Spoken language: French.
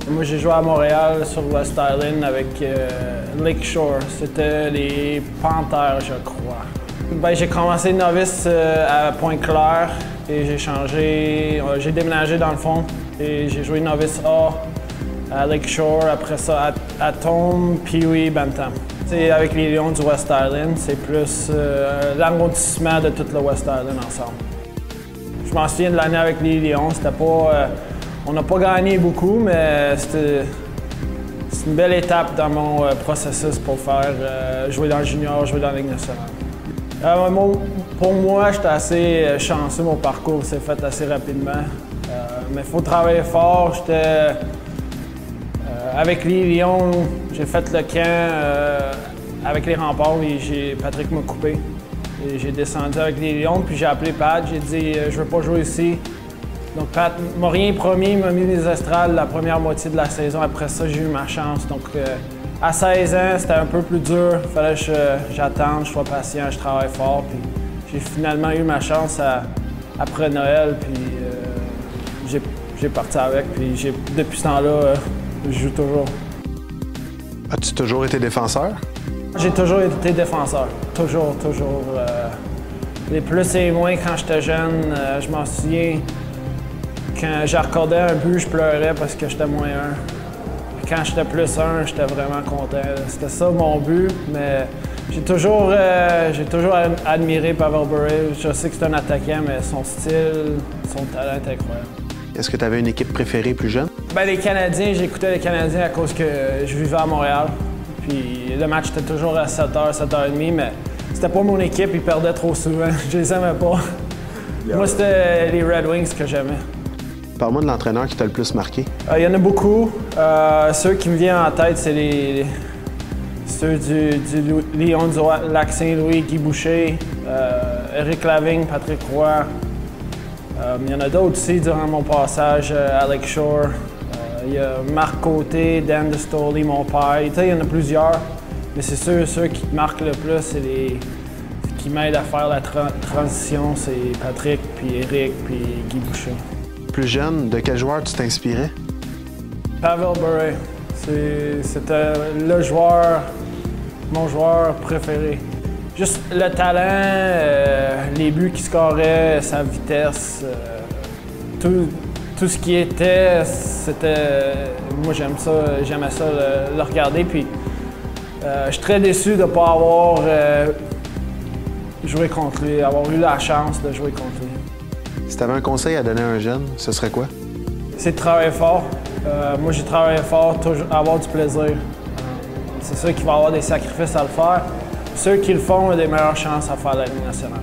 Moi, j'ai joué à Montréal sur West Island avec Lakeshore. C'était les Panthères, je crois. J'ai commencé novice à Pointe-Claire et j'ai changé. J'ai déménagé dans le fond et j'ai joué novice A à Lakeshore, après ça à Tome, Pee-Wee, Bantam. Avec les Lions du West Island, c'est plus l'arrondissement de tout le West Island ensemble. Je m'en souviens de l'année avec les Lions, c'était pas... on n'a pas gagné beaucoup, mais c'est une belle étape dans mon processus pour faire jouer dans le junior, jouer dans la Ligue nationale. Pour moi, j'étais assez chanceux, mon parcours s'est fait assez rapidement. Mais il faut travailler fort. Avec les Lions, j'ai fait le camp avec les Remparts et Patrick m'a coupé. J'ai descendu avec les Lions, puis j'ai appelé Pat, j'ai dit « je veux pas jouer ici ». Donc Pat m'a rien promis, il m'a mis les estrades la première moitié de la saison. Après ça, j'ai eu ma chance. Donc à 16 ans, c'était un peu plus dur. Il fallait que j'attende, je sois patient, je travaille fort. Puis j'ai finalement eu ma chance après Noël, puis j'ai parti avec. Puis depuis ce temps-là, je joue toujours. As-tu toujours été défenseur? J'ai toujours été défenseur. Toujours. Les plus et les moins quand j'étais jeune, je m'en souviens. Quand j'ai accordé un but, je pleurais parce que j'étais moins un. Puis quand j'étais plus un, j'étais vraiment content. C'était ça mon but, mais j'ai toujours admiré Pavel Bure. Je sais que c'est un attaquant, mais son style, son talent est incroyable. Est-ce que tu avais une équipe préférée plus jeune? Les Canadiens, j'écoutais les Canadiens à cause que je vivais à Montréal. Puis le match était toujours à 7h, 7h30, mais c'était pas mon équipe, ils perdaient trop souvent. Je les aimais pas. Moi, c'était les Red Wings que j'aimais. Parle-moi de l'entraîneur qui t'a le plus marqué. Il y en a beaucoup. Ceux qui me viennent en tête, c'est ceux du Lion du Lac-Saint-Louis, Guy Boucher, Éric Lavigne, Patrick Roy. Il y en a d'autres aussi durant mon passage à Lakeshore. Il y a Marc Côté, Dan DeStoli, mon père. Il y en a plusieurs, mais c'est ceux qui te marquent le plus, c'est qui m'aident à faire la transition, c'est Patrick, puis Éric, puis Guy Boucher. Plus jeune, de quel joueur tu t'inspirais? Pavel Bure. C'était mon joueur préféré. Juste le talent, les buts qu'il scorait, sa vitesse, tout ce qui était, c'était... Moi, j'aimais ça le regarder. Puis, je suis très déçu de ne pas avoir joué contre lui, avoir eu la chance de jouer contre lui. Si tu avais un conseil à donner à un jeune, ce serait quoi? C'est de travailler fort. Moi, j'ai travaillé fort, toujours avoir du plaisir. C'est sûr qu'il va y avoir des sacrifices à le faire. Ceux qui le font ont des meilleures chances à faire la Ligue nationale.